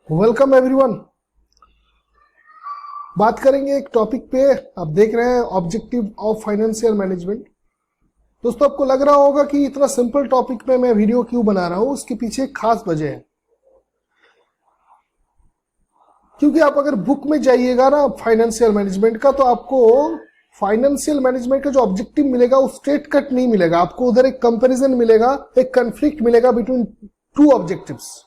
Welcome everyone. बात करेंगे एक टॉपिक पे। आप देख रहे हैं ऑब्जेक्टिव ऑफ फाइनेंशियल मैनेजमेंट। दोस्तों, आपको लग रहा होगा कि इतना सिंपल टॉपिक पे मैं वीडियो क्यों बना रहा हूं। उसके पीछे एक खास वजह है, क्योंकि आप अगर बुक में जाइएगा ना फाइनेंशियल मैनेजमेंट का, तो आपको फाइनेंशियल मैनेजमेंट का जो ऑब्जेक्टिव मिलेगा वो स्ट्रेट कट नहीं मिलेगा। आपको उधर एक कंपैरिजन मिलेगा, एक कंफ्लिक्ट मिलेगा between two objectives,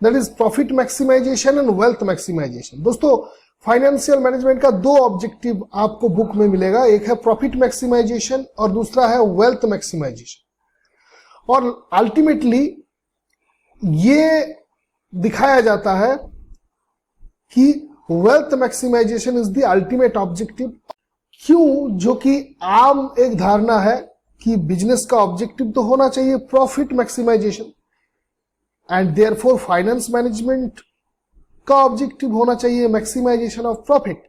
that is profit maximization and wealth maximization. दोस्तों, फाइनेंशियल मैनेजमेंट का दो ऑब्जेक्टिव आपको बुक में मिलेगा, एक है प्रॉफिट मैक्सिमाइजेशन और दूसरा है वेल्थ मैक्सिमाइजेशन। और अल्टीमेटली ये दिखाया जाता है कि wealth maximization is the ultimate objective. क्यों? जो कि आम एक धारणा है कि बिजनेस का ऑब्जेक्टिव तो होना चाहिए profit maximization, and therefore finance management का ऑब्जेक्टिव होना चाहिए maximization of profit.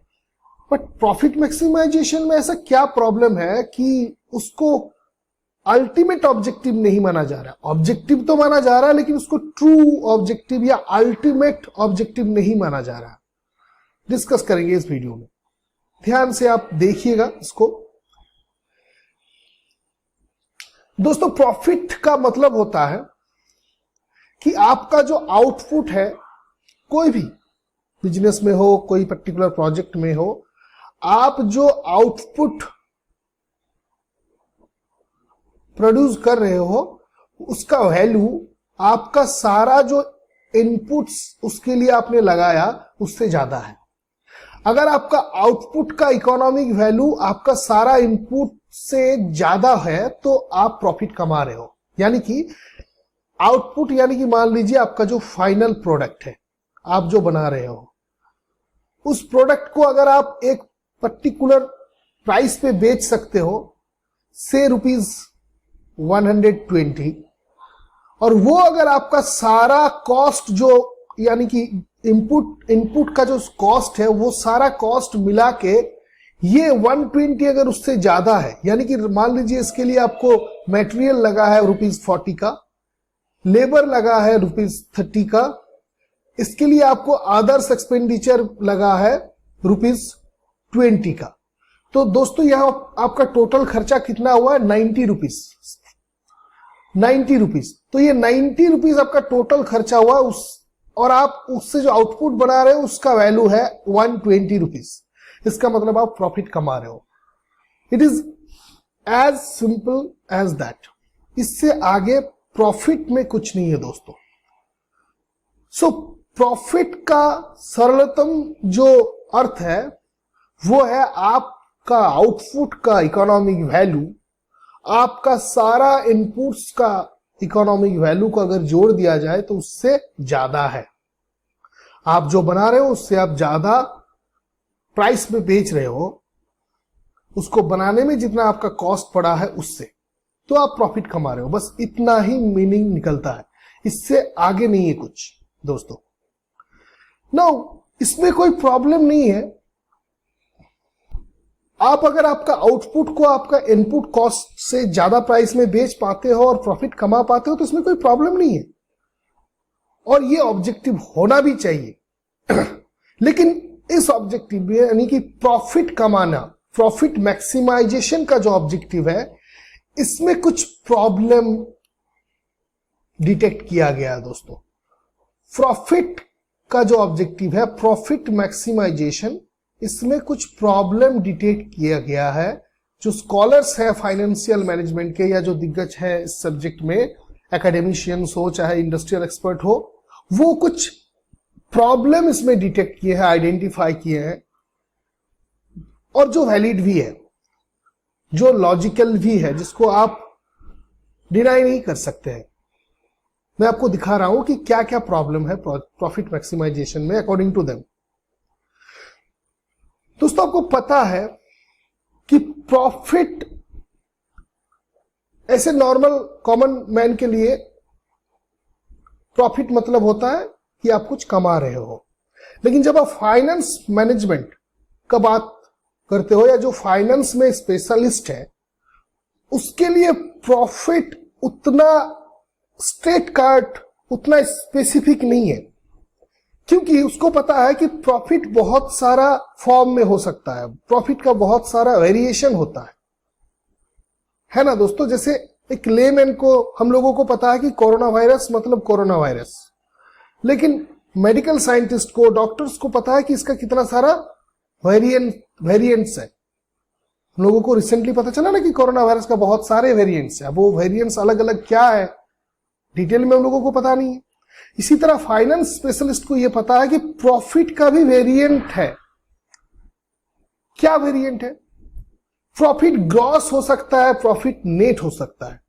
But profit maximization में ऐसा क्या प्रॉब्लम है कि उसको अल्टीमेट ऑब्जेक्टिव नहीं माना जा रहा। ऑब्जेक्टिव तो माना जा रहा है, लेकिन उसको ट्रू ऑब्जेक्टिव या अल्टीमेट ऑब्जेक्टिव नहीं माना जा रहा। डिस्कस करेंगे इस वीडियो में, ध्यान से आप देखिएगा इसको। दोस्तों, प्रॉफिट का मतलब होता है कि आपका जो आउटपुट है, कोई भी बिजनेस में हो, कोई पर्टिकुलर प्रोजेक्ट में हो, आप जो आउटपुट प्रोड्यूस कर रहे हो उसका वैल्यू आपका सारा जो इनपुट्स उसके लिए आपने लगाया उससे ज्यादा है। अगर आपका आउटपुट का इकोनॉमिक वैल्यू आपका सारा इनपुट से ज्यादा है तो आप प्रॉफिट कमा रहे हो। यानी कि आउटपुट यानी कि मान लीजिए आपका जो फाइनल प्रोडक्ट है, आप जो बना रहे हो, उस प्रोडक्ट को अगर आप एक पर्टिकुलर प्राइस पे बेच सकते हो, से ₹120, और वो अगर आपका सारा कॉस्ट जो यानी कि इनपुट का जो कॉस्ट है वो सारा कॉस्ट मिला के ये 120 अगर उससे ज्यादा है, यानी कि मान लीजिए इसके लिए आपको मटेरियल लगा है ₹40 का, लेबर लगा है ₹30 का, इसके लिए आपको अदर्स एक्सपेंडिचर लगा है ₹20 का। तो दोस्तों, यहां आपका टोटल खर्चा कितना हुआ है? ₹90। तो ये ₹90 आपका टोटल खर्चा हुआ और आप उससे जो आउटपुट बना रहे हो उसका वैल्यू है ₹120। इसका मतलब आप प्रॉफिट कमा रहे हो। It is as simple as that. इससे आगे प्रॉफिट में कुछ नहीं है दोस्तों। सो प्रॉफिट का सरलतम जो अर्थ है वो है आपका आउटपुट का इकोनॉमिक वैल्यू आपका सारा इनपुट्स का इकोनॉमिक वैल्यू को अगर जोड़ दिया जाए तो उससे ज्यादा है। आप जो बना रहे हो उससे आप ज्यादा प्राइस में बेच रहे हो, उसको बनाने में जितना आपका कॉस्ट पड़ा है उससे, तो आप प्रॉफिट कमा रहे हो। बस इतना ही मीनिंग निकलता है, इससे आगे नहीं है कुछ दोस्तों। नाउ, इसमें कोई प्रॉब्लम नहीं है। आप अगर आपका आउटपुट को आपका इनपुट कॉस्ट से ज्यादा प्राइस में बेच पाते हो और प्रॉफिट कमा पाते हो तो इसमें कोई प्रॉब्लम नहीं है, और ये ऑब्जेक्टिव होना भी चाहिए। लेकिन इस ऑब्जेक्टिव में यानी कि प्रॉफिट कमाना, प्रॉफिट मैक्सिमाइजेशन का जो ऑब्जेक्टिव है, इसमें कुछ प्रॉब्लम डिटेक्ट किया गया है दोस्तों। प्रॉफिट का जो ऑब्जेक्टिव है प्रॉफिट मैक्सिमाइजेशन, इसमें कुछ प्रॉब्लम डिटेक्ट किया गया है। जो स्कॉलर्स हैं फाइनेंशियल मैनेजमेंट के या जो दिग्गज है इस सब्जेक्ट में, एकेडमिशियंस हो चाहे इंडस्ट्रियल एक्सपर्ट हो, वो कुछ प्रॉब्लम इसमें डिटेक्ट किए हैं, आइडेंटिफाई किए हैं, और जो वैलिड भी है, जो लॉजिकल भी है, जिसको आप डिनाई नहीं कर सकते हैं। मैं आपको दिखा रहा हूं कि क्या क्या प्रॉब्लम है प्रॉफिट मैक्सिमाइजेशन में अकॉर्डिंग टू देम। दोस्तों, आपको पता है कि प्रॉफिट ऐसे नॉर्मल कॉमन मैन के लिए प्रॉफिट मतलब होता है कि आप कुछ कमा रहे हो। लेकिन जब आप फाइनेंस मैनेजमेंट का बात करते हो या जो फाइनेंस में स्पेशलिस्ट है, उसके लिए प्रॉफिट उतना स्ट्रेट कट, उतना स्पेसिफिक नहीं है। क्योंकि उसको पता है कि प्रॉफिट बहुत सारा फॉर्म में हो सकता है, प्रॉफिट का बहुत सारा वेरिएशन होता है ना दोस्तों। जैसे एक लेमैन को, हम लोगों को पता है कि कोरोना वायरस मतलब कोरोना वायरस, लेकिन मेडिकल साइंटिस्ट को, डॉक्टर्स को पता है कि इसका कितना सारा वेरिएंट्स है। हम लोगों को रिसेंटली पता चला ना कि कोरोना वायरस का बहुत सारे वेरिएंट्स है। अब वो वेरिएंट्स अलग अलग क्या है डिटेल में हम लोगों को पता नहीं है। इसी तरह फाइनेंस स्पेशलिस्ट को यह पता है कि प्रॉफिट का भी वेरिएंट है। क्या वेरिएंट है? प्रॉफिट ग्रॉस हो सकता है, प्रॉफिट नेट हो सकता है।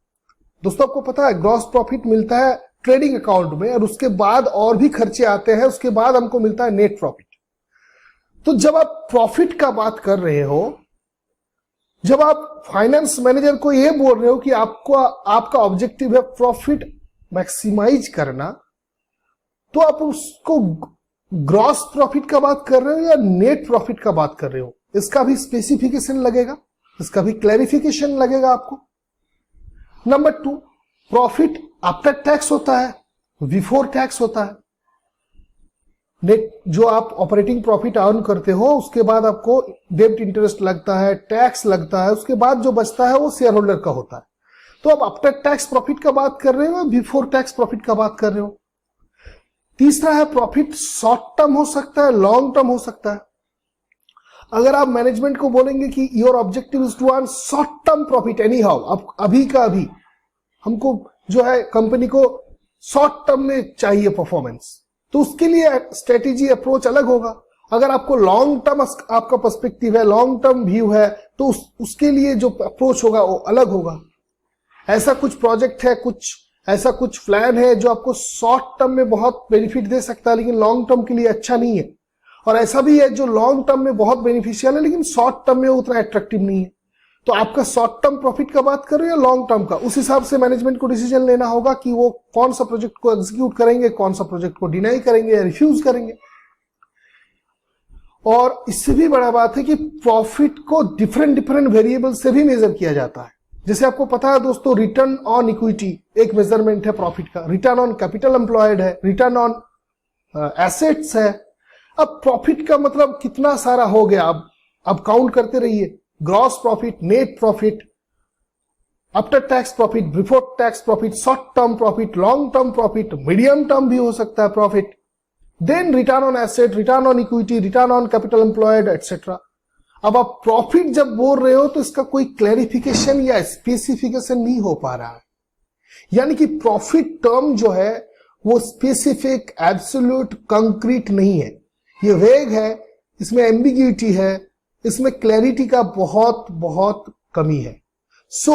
दोस्तों आपको पता है ग्रॉस प्रॉफिट मिलता है ट्रेडिंग अकाउंट में, और उसके बाद और भी खर्चे आते हैं, उसके बाद हमको मिलता है नेट प्रॉफिट। तो जब आप प्रॉफिट का बात कर रहे हो, जब आप फाइनेंस मैनेजर को यह बोल रहे हो कि आपका ऑब्जेक्टिव है प्रॉफिट मैक्सिमाइज करना, तो आप उसको ग्रॉस प्रॉफिट का बात कर रहे हो या नेट प्रॉफिट का बात कर रहे हो, इसका भी स्पेसिफिकेशन लगेगा, इसका भी क्लैरिफिकेशन लगेगा आपको। नंबर 2, प्रॉफिट आफ्टर टैक्स होता है, बिफोर टैक्स होता है। नेट जो आप ऑपरेटिंग प्रॉफिट अर्न करते हो, उसके बाद आपको डेब्ट इंटरेस्ट लगता है, टैक्स लगता है, उसके बाद जो बचता है वो शेयर होल्डर का होता है। तो आप आफ्टर टैक्स प्रॉफिट का बात कर रहे हो, बिफोर टैक्स प्रॉफिट का बात कर रहे हो। तीसरा है प्रॉफिट शॉर्ट टर्म हो सकता है, लॉन्ग टर्म हो सकता है। अगर आप मैनेजमेंट को बोलेंगे कि your objective is to earn short term profit anyhow, अब अभी का अभी हमको जो है कंपनी को शॉर्ट टर्म में चाहिए परफॉर्मेंस, तो उसके लिए स्ट्रेटेजी अप्रोच अलग होगा। अगर आपको लॉन्ग टर्म आपका पर्सपेक्टिव है, लॉन्ग टर्म व्यू है, तो उसके लिए जो अप्रोच होगा वो अलग होगा। ऐसा कुछ प्रोजेक्ट है, ऐसा कुछ प्लान है जो आपको शॉर्ट टर्म में बहुत बेनिफिट दे सकता है लेकिन लॉन्ग टर्म के लिए अच्छा नहीं है, और ऐसा भी है जो लॉन्ग टर्म में बहुत बेनिफिशियल है लेकिन शॉर्ट टर्म में उतना अट्रैक्टिव नहीं है। तो आपका शॉर्ट टर्म प्रॉफिट का बात कर रहे हो या लॉन्ग टर्म का, उस हिसाब से मैनेजमेंट को डिसीजन लेना होगा कि वो कौन सा प्रोजेक्ट को एग्जीक्यूट करेंगे, कौन सा प्रोजेक्ट को डिनाई करेंगे या रिफ्यूज करेंगे। और इससे भी बड़ा बात है कि प्रॉफिट को डिफरेंट वेरिएबल से भी मेजर किया जाता है। जैसे आपको पता है दोस्तों, रिटर्न ऑन इक्विटी एक मेजरमेंट है प्रॉफिट का, रिटर्न ऑन कैपिटल एम्प्लॉयड है, रिटर्न ऑन एसेट्स है। अब प्रॉफिट का मतलब कितना सारा हो गया, अब काउंट करते रहिए। Gross profit, net profit, after tax profit, before tax profit, short term profit, long term profit, medium term भी हो सकता है profit, then return on asset, return on equity, return on capital employed etcetera. अब आप profit जब बोल रहे हो तो इसका कोई क्लैरिफिकेशन या स्पेसिफिकेशन नहीं हो पा रहा है। यानी कि प्रॉफिट टर्म जो है वो स्पेसिफिक, एब्सोल्यूट, कंक्रीट नहीं है, ये वेग है, इसमें एम्बिग्यूटी है, इसमें क्लैरिटी का बहुत कमी है। So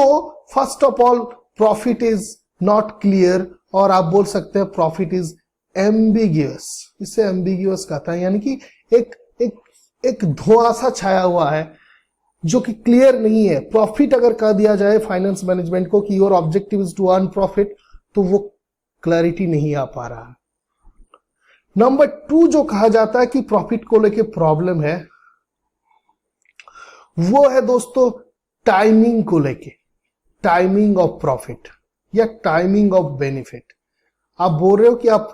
first of all profit is not clear, और आप बोल सकते हैं प्रॉफिट इज एम्बिगियस। इससे एम्बिगियस कहता है, यानी कि एक धुआं सा छाया हुआ है जो कि क्लियर नहीं है। प्रॉफिट अगर कह दिया जाए फाइनेंस मैनेजमेंट को कि your objective is to earn profit, तो वो क्लैरिटी नहीं आ पा रहा है। नंबर 2 जो कहा जाता है कि प्रॉफिट को लेके प्रॉब्लम है, वो है दोस्तों टाइमिंग को लेके, टाइमिंग ऑफ प्रॉफिट या टाइमिंग ऑफ बेनिफिट। आप बोल रहे हो कि आप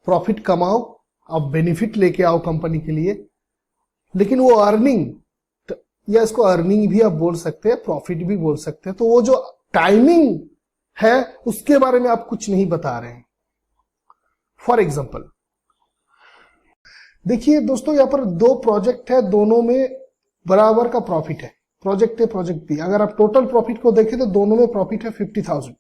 प्रॉफिट कमाओ, आप बेनिफिट लेके आओ कंपनी के लिए, लेकिन वो अर्निंग, या इसको अर्निंग भी आप बोल सकते हैं, प्रॉफिट भी बोल सकते हैं, तो वो जो टाइमिंग है उसके बारे में आप कुछ नहीं बता रहे हैं। फॉर एग्जाम्पल देखिए दोस्तों, यहां पर 2 प्रोजेक्ट है, दोनों में बराबर का प्रॉफिट है, प्रोजेक्ट ए प्रोजेक्ट बी। अगर आप टोटल प्रॉफिट को देखें तो दोनों में प्रॉफिट है 50,000।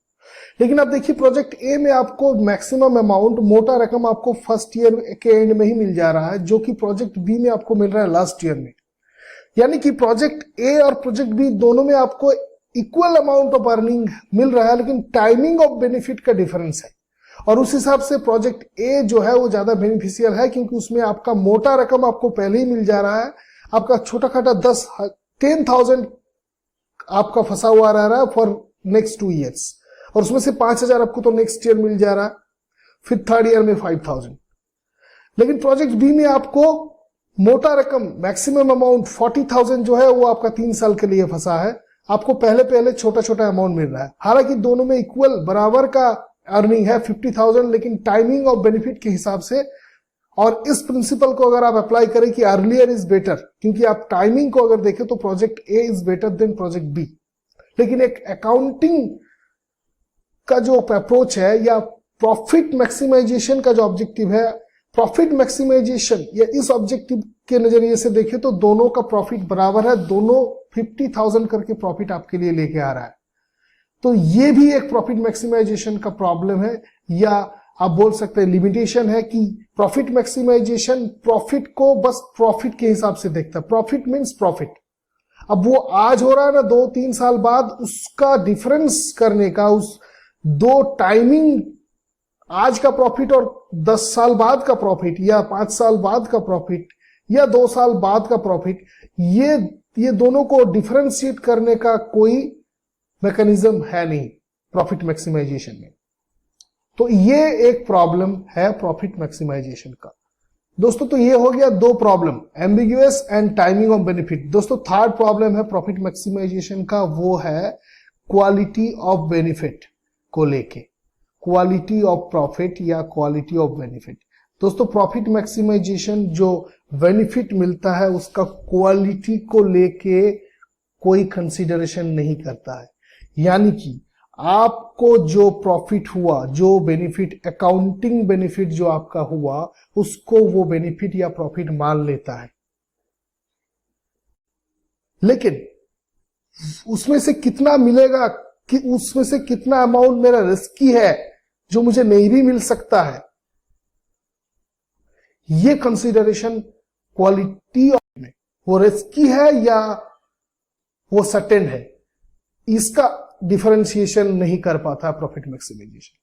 लेकिन आप देखिए प्रोजेक्ट ए में आपको मैक्सिमम अमाउंट, मोटा रकम आपको फर्स्ट ईयर के एंड में ही मिल जा रहा है, जो कि प्रोजेक्ट बी में आपको मिल रहा है लास्ट ईयर में। यानी कि प्रोजेक्ट ए और प्रोजेक्ट बी दोनों में आपको इक्वल अमाउंट ऑफ अर्निंग मिल रहा है, लेकिन टाइमिंग ऑफ बेनिफिट का डिफरेंस है। और उस हिसाब से प्रोजेक्ट ए जो है वो ज्यादा बेनिफिशियल है, क्योंकि उसमें आपका मोटा रकम आपको पहले ही मिल जा रहा है, आपका छोटा खाटा 10,000 आपका फंसा हुआ रह रहा है फॉर नेक्स्ट 2 ईयर्स, और उसमें से 5,000 आपको तो नेक्स्ट ईयर मिल जा रहा है, फिर थर्ड ईयर में 5,000। लेकिन प्रोजेक्ट बी में आपको मोटा रकम, मैक्सिमम अमाउंट 40,000 जो है वो आपका 3 साल के लिए फंसा है, आपको पहले छोटा अमाउंट मिल रहा है। हालांकि दोनों में इक्वल बराबर का अर्निंग है 50,000, लेकिन टाइमिंग ऑफ बेनिफिट के हिसाब से और इस प्रिंसिपल को अगर आप अप्लाई करें कि अर्लियर इज बेटर, क्योंकि आप टाइमिंग को अगर देखें तो project A is better than project B, लेकिन एक अकाउंटिंग का जो अप्रोच है या प्रॉफिट मैक्सिमाइजेशन का जो ऑब्जेक्टिव है, प्रॉफिट मैक्सिमाइजेशन या इस ऑब्जेक्टिव के नजरिए से देखें तो दोनों का प्रॉफिट बराबर है, दोनों 50,000 करके प्रॉफिट आपके लिए लेके आ रहा है। तो ये भी एक प्रॉफिट मैक्सिमाइजेशन का प्रॉब्लम है, या आप बोल सकते हैं लिमिटेशन है कि प्रॉफिट मैक्सिमाइजेशन प्रॉफिट को बस प्रॉफिट के हिसाब से देखता है। प्रॉफिट मींस प्रॉफिट, अब वो आज हो रहा है ना 2-3 साल बाद, उसका डिफरेंस करने का, उस दो टाइमिंग, आज का प्रॉफिट और 10 साल बाद का प्रॉफिट या 5 साल बाद का प्रॉफिट या 2 साल बाद का प्रॉफिट, ये दोनों को डिफरेंशिएट करने का कोई मैकेनिज्म है नहीं प्रॉफिट मैक्सिमाइजेशन में। तो ये एक प्रॉब्लम है प्रॉफिट मैक्सिमाइजेशन का दोस्तों। तो ये हो गया 2 problem, ambiguous and timing of benefit. दोस्तों थर्ड प्रॉब्लम है प्रॉफिट मैक्सिमाइजेशन का, वो है क्वालिटी ऑफ बेनिफिट को लेके, क्वालिटी ऑफ प्रॉफिट या क्वालिटी ऑफ बेनिफिट। दोस्तों प्रॉफिट मैक्सिमाइजेशन जो बेनिफिट मिलता है उसका क्वालिटी को लेके कोई कंसीडरेशन नहीं करता है, यानी कि आपको जो प्रॉफिट हुआ, जो बेनिफिट, अकाउंटिंग बेनिफिट जो आपका हुआ, उसको वो बेनिफिट या प्रॉफिट मान लेता है, लेकिन उसमें से कितना मिलेगा, कि उसमें से कितना अमाउंट मेरा रिस्की है जो मुझे नहीं भी मिल सकता है, ये कंसीडरेशन क्वालिटी में, वो रिस्की है या वो सर्टेन है, इसका डिफरेंशिएशन नहीं कर पाता प्रॉफिट मैक्सिमाइजेशन।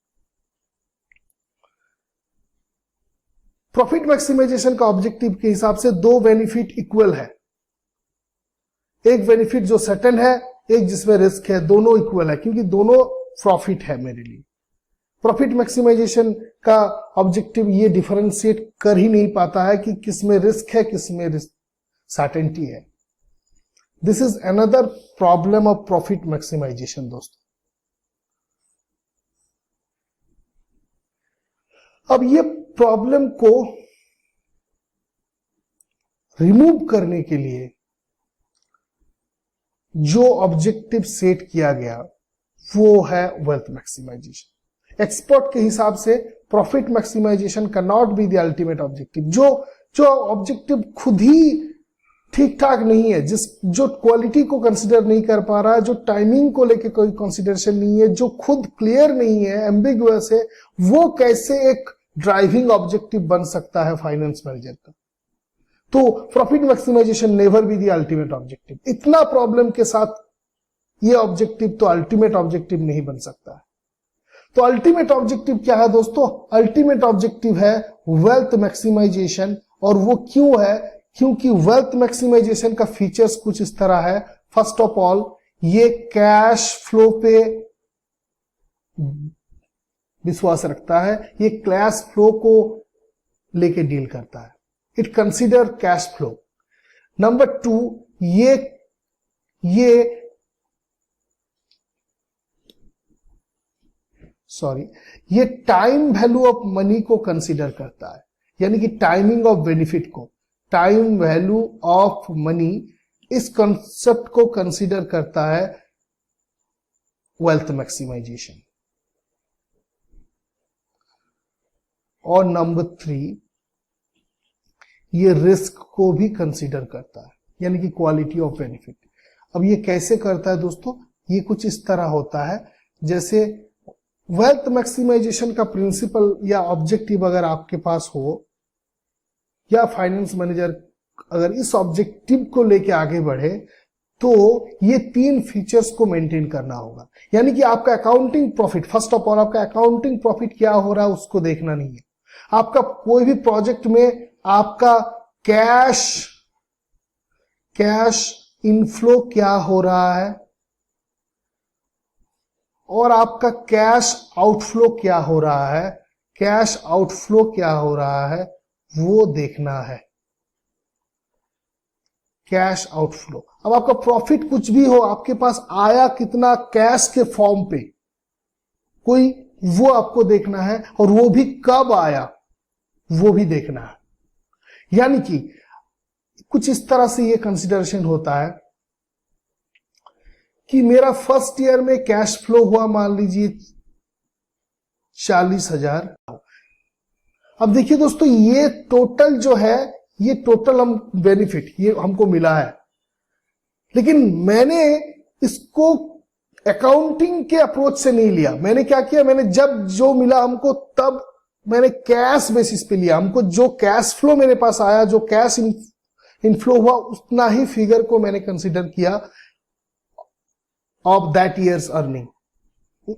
प्रॉफिट मैक्सिमाइजेशन का ऑब्जेक्टिव के हिसाब से 2 बेनिफिट इक्वल है, एक बेनिफिट जो सर्टेन है, एक जिसमें रिस्क है, दोनों इक्वल है क्योंकि दोनों प्रॉफिट है मेरे लिए। प्रॉफिट मैक्सिमाइजेशन का ऑब्जेक्टिव ये डिफरेंशिएट कर ही नहीं पाता है कि किसमें रिस्क है, किसमें सर्टेनिटी है। This is another problem of profit maximization दोस्तों। अब ये प्रॉब्लम को रिमूव करने के लिए जो ऑब्जेक्टिव सेट किया गया वो है वेल्थ मैक्सिमाइजेशन। एक्सपर्ट के हिसाब से profit maximization can not be the ultimate objective. जो ऑब्जेक्टिव खुद ही ठीक ठाक नहीं है, जो क्वालिटी को कंसिडर नहीं कर पा रहा है, जो टाइमिंग को लेके कोई कंसिडरेशन नहीं है, जो खुद क्लियर नहीं है, एम्बिगुअस है, वो कैसे एक ड्राइविंग ऑब्जेक्टिव बन सकता है फाइनेंस मैनेजर का। तो profit maximization never be the ultimate objective. इतना प्रॉब्लम के साथ ये ऑब्जेक्टिव तो अल्टीमेट ऑब्जेक्टिव नहीं बन सकता है। तो अल्टीमेट ऑब्जेक्टिव क्या है दोस्तों? अल्टीमेट ऑब्जेक्टिव है वेल्थ मैक्सिमाइजेशन। और वो क्यों है? क्योंकि वेल्थ मैक्सिमाइजेशन का फीचर्स कुछ इस तरह है। फर्स्ट ऑफ ऑल, ये कैश फ्लो पे विश्वास रखता है, ये कैश फ्लो को लेके डील करता है। It consider cash flow. Number 2, ये टाइम वैल्यू ऑफ मनी को कंसिडर करता है, यानी कि टाइमिंग ऑफ बेनिफिट को, टाइम वैल्यू ऑफ मनी, इस कंसेप्ट को कंसिडर करता है वेल्थ मैक्सिमाइजेशन। और नंबर 3, ये रिस्क को भी कंसिडर करता है, यानी कि क्वालिटी ऑफ बेनिफिट। अब ये कैसे करता है दोस्तों? ये कुछ इस तरह होता है, जैसे वेल्थ मैक्सिमाइजेशन का प्रिंसिपल या ऑब्जेक्टिव अगर आपके पास हो, या फाइनेंस मैनेजर अगर इस ऑब्जेक्टिव को लेके आगे बढ़े, तो ये 3 फीचर्स को मेंटेन करना होगा। यानी कि आपका accounting profit, first of all आपका अकाउंटिंग प्रॉफिट क्या हो रहा है उसको देखना नहीं है। आपका कोई भी प्रोजेक्ट में आपका कैश इनफ्लो क्या हो रहा है और आपका कैश आउटफ्लो क्या हो रहा है, कैश आउटफ्लो क्या हो रहा है वो देखना है, कैश आउटफ्लो। अब आपका प्रॉफिट कुछ भी हो, आपके पास आया कितना कैश के फॉर्म पे, वो आपको देखना है, और वो भी कब आया वो भी देखना है। यानी कि कुछ इस तरह से ये कंसिडरेशन होता है कि मेरा फर्स्ट ईयर में कैश फ्लो हुआ मान लीजिए 40,000। अब देखिए दोस्तों, ये टोटल जो है, ये टोटल हम बेनिफिट ये हमको मिला है, लेकिन मैंने इसको अकाउंटिंग के अप्रोच से नहीं लिया। मैंने क्या किया, मैंने जब जो मिला हमको तब मैंने कैश बेसिस पे लिया। हमको जो कैश फ्लो मेरे पास आया, जो कैश इनफ्लो हुआ, उतना ही फिगर को मैंने कंसीडर किया ऑफ दैट ईयर्स अर्निंग।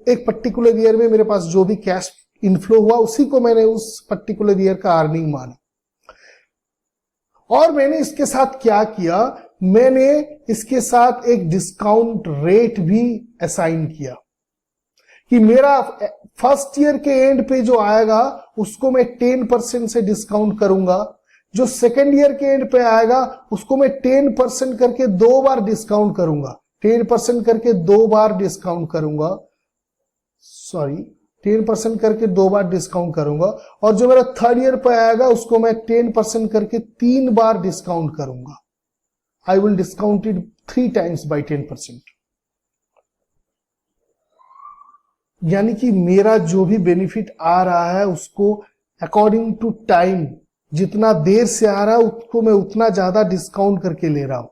एक पर्टिकुलर ईयर में मेरे पास जो भी कैश इनफ्लो हुआ उसी को मैंने उस पर्टिकुलर ईयर का अर्निंग माना। और मैंने इसके साथ क्या किया, मैंने इसके साथ एक डिस्काउंट रेट भी असाइन किया कि मेरा फर्स्ट ईयर के एंड पे जो आएगा उसको मैं 10% से डिस्काउंट करूंगा, जो सेकेंड ईयर के एंड पे आएगा उसको मैं 10% करके 2 बार डिस्काउंट करूंगा। 10% करके 2 बार डिस्काउंट करूंगा, 10% करके 2 बार डिस्काउंट करूंगा। और जो मेरा थर्ड ईयर पे आएगा उसको मैं 10% करके 3 बार डिस्काउंट करूंगा। I will discount it 3 times by 10%। यानी कि मेरा जो भी बेनिफिट आ रहा है उसको अकॉर्डिंग टू टाइम, जितना देर से आ रहा है उसको मैं उतना ज्यादा डिस्काउंट करके ले रहा हूं।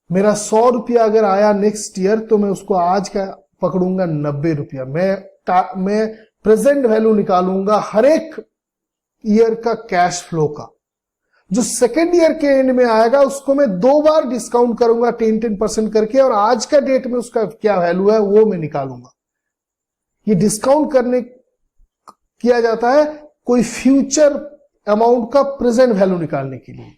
मेरा 100 रुपया अगर आया नेक्स्ट ईयर तो मैं उसको आज का पकड़ूंगा 90 रुपया। मैं प्रेजेंट वैल्यू निकालूंगा हर एक ईयर का कैश फ्लो का। जो सेकेंड ईयर के एंड में आएगा उसको मैं 2 बार डिस्काउंट करूंगा 10% करके, और आज का डेट में उसका क्या वैल्यू है वो मैं निकालूंगा। ये डिस्काउंट करने किया जाता है कोई फ्यूचर अमाउंट का प्रेजेंट वैल्यू निकालने के लिए।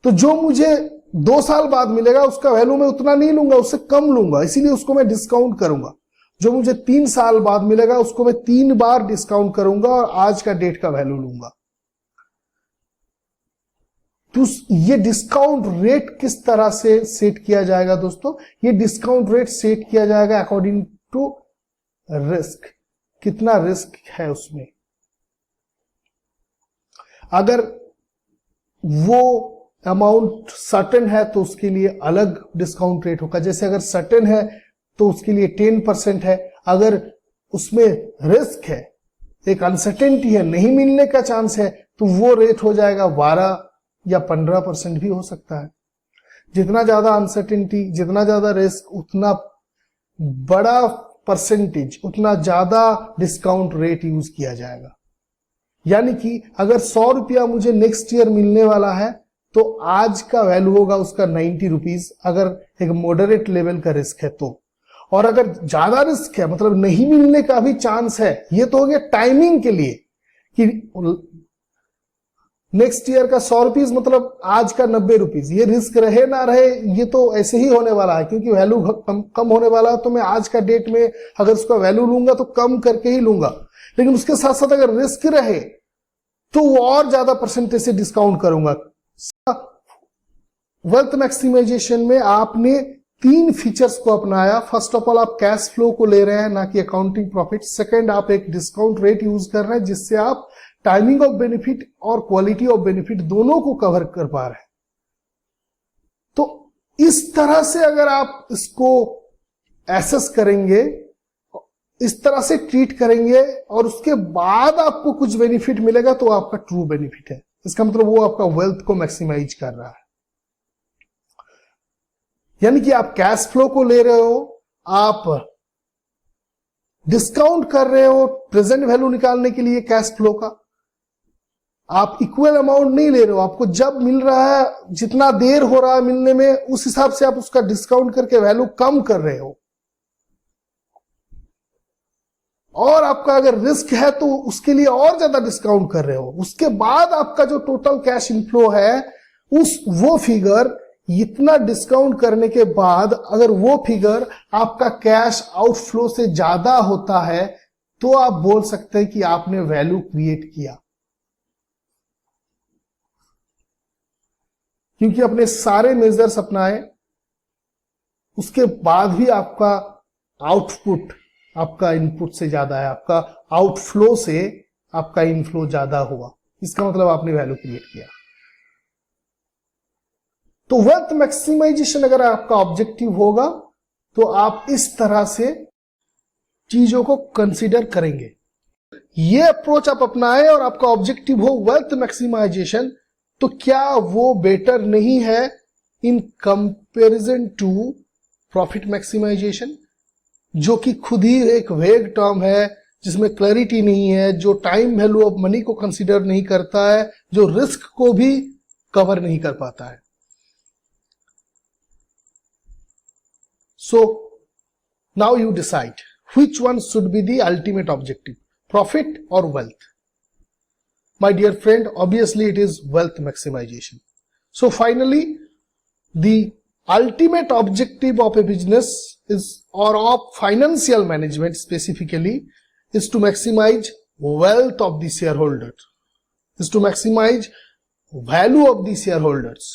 तो जो मुझे 2 साल बाद मिलेगा उसका वैल्यू मैं उतना नहीं लूंगा, उससे कम लूंगा, इसीलिए उसको मैं डिस्काउंट करूंगा। जो मुझे 3 साल बाद मिलेगा उसको मैं 3 बार डिस्काउंट करूंगा और आज का डेट का वैल्यू लूंगा। तो ये डिस्काउंट रेट किस तरह से सेट किया जाएगा दोस्तों? ये डिस्काउंट रेट सेट किया जाएगा अकॉर्डिंग टू रिस्क, कितना रिस्क है उसमें। अगर वो अमाउंट सर्टेन है तो उसके लिए अलग डिस्काउंट रेट होगा। जैसे अगर सर्टेन है तो उसके लिए 10% है। अगर उसमें रिस्क है, एक अनसर्टेनिटी है, नहीं मिलने का चांस है, तो वो रेट हो जाएगा 12 या 15% भी हो सकता है। जितना ज्यादा अनसर्टेनिटी, जितना ज्यादा रिस्क, उतना बड़ा परसेंटेज, उतना ज्यादा डिस्काउंट रेट यूज किया जाएगा। यानी कि अगर 100 रुपया मुझे नेक्स्ट ईयर मिलने वाला है तो आज का वैल्यू होगा उसका 90 रुपीज, अगर एक मॉडरेट लेवल का रिस्क है तो। और अगर ज्यादा रिस्क है, मतलब नहीं मिलने का भी चांस है, ये तो हो गया टाइमिंग के लिए कि नेक्स्ट ईयर का 100 रुपीज मतलब आज का 90 रुपीज। ये रिस्क रहे ना रहे, ये तो ऐसे ही होने वाला है, क्योंकि वैल्यू कम होने वाला है। तो मैं आज का डेट में अगर उसका वैल्यू लूंगा तो कम करके ही लूंगा। लेकिन उसके साथ साथ अगर रिस्क रहे तो वो और ज्यादा परसेंटेज से डिस्काउंट करूंगा। वेल्थ मैक्सिमाइजेशन में आपने 3 फीचर्स को अपनाया। फर्स्ट ऑफ ऑल, आप कैश फ्लो को ले रहे हैं, ना कि अकाउंटिंग प्रॉफिट। सेकंड, आप एक डिस्काउंट रेट यूज कर रहे हैं जिससे आप टाइमिंग ऑफ बेनिफिट और क्वालिटी ऑफ बेनिफिट दोनों को कवर कर पा रहे हैं। तो इस तरह से अगर आप इसको एसेस करेंगे, इस तरह से ट्रीट करेंगे और उसके बाद आपको कुछ बेनिफिट मिलेगा तो आपका ट्रू बेनिफिट है। इसका मतलब वो आपका वेल्थ को मैक्सिमाइज कर रहा है। यानी कि आप कैश फ्लो को ले रहे हो, आप डिस्काउंट कर रहे हो प्रेजेंट वैल्यू निकालने के लिए कैश फ्लो का। आप इक्वल अमाउंट नहीं ले रहे हो, आपको जब मिल रहा है, जितना देर हो रहा है मिलने में, उस हिसाब से आप उसका डिस्काउंट करके वैल्यू कम कर रहे हो। और आपका अगर रिस्क है तो उसके लिए और ज्यादा डिस्काउंट कर रहे हो। उसके बाद आपका जो टोटल कैश इनफ्लो है, वो फिगर, इतना डिस्काउंट करने के बाद अगर वो फिगर आपका कैश आउटफ्लो से ज्यादा होता है तो आप बोल सकते हैं कि आपने वैल्यू क्रिएट किया, क्योंकि अपने सारे मेजर्स अपनाए, उसके बाद भी आपका आउटपुट आपका इनपुट से ज्यादा है, आपका आउटफ्लो से आपका इनफ्लो ज्यादा हुआ। इसका मतलब आपने वैल्यू क्रिएट किया। तो वेल्थ मैक्सिमाइजेशन अगर आपका ऑब्जेक्टिव होगा तो आप इस तरह से चीजों को कंसीडर करेंगे। ये अप्रोच आप अपनाएं और आपका ऑब्जेक्टिव हो वेल्थ मैक्सिमाइजेशन, तो क्या वो बेटर नहीं है in comparison to profit maximization, जो कि खुद ही एक वेग टर्म है, जिसमें क्लैरिटी नहीं है, जो टाइम वैल्यू ऑफ मनी को कंसीडर नहीं करता है, जो रिस्क को भी कवर नहीं कर पाता है। So now you decide which one should be the ultimate objective, profit or wealth? My dear friend, obviously it is wealth maximization. So finally, the ultimate objective of a business is, or of financial management specifically, is to maximize wealth of the shareholder, is to maximize value of the shareholders.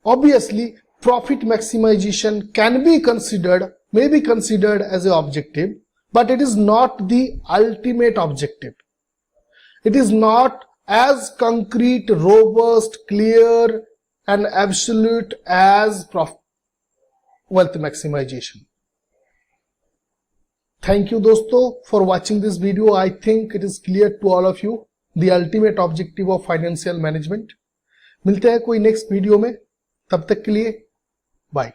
Obviously, profit maximization can be considered, may be considered as an objective, but it is not the ultimate objective. It is not as concrete, robust, clear and absolute as wealth maximization. Thank you दोस्तों for watching this video. I think it is clear to all of you the ultimate objective of financial management. मिलते हैं कोई next video में, तब तक के लिए bye.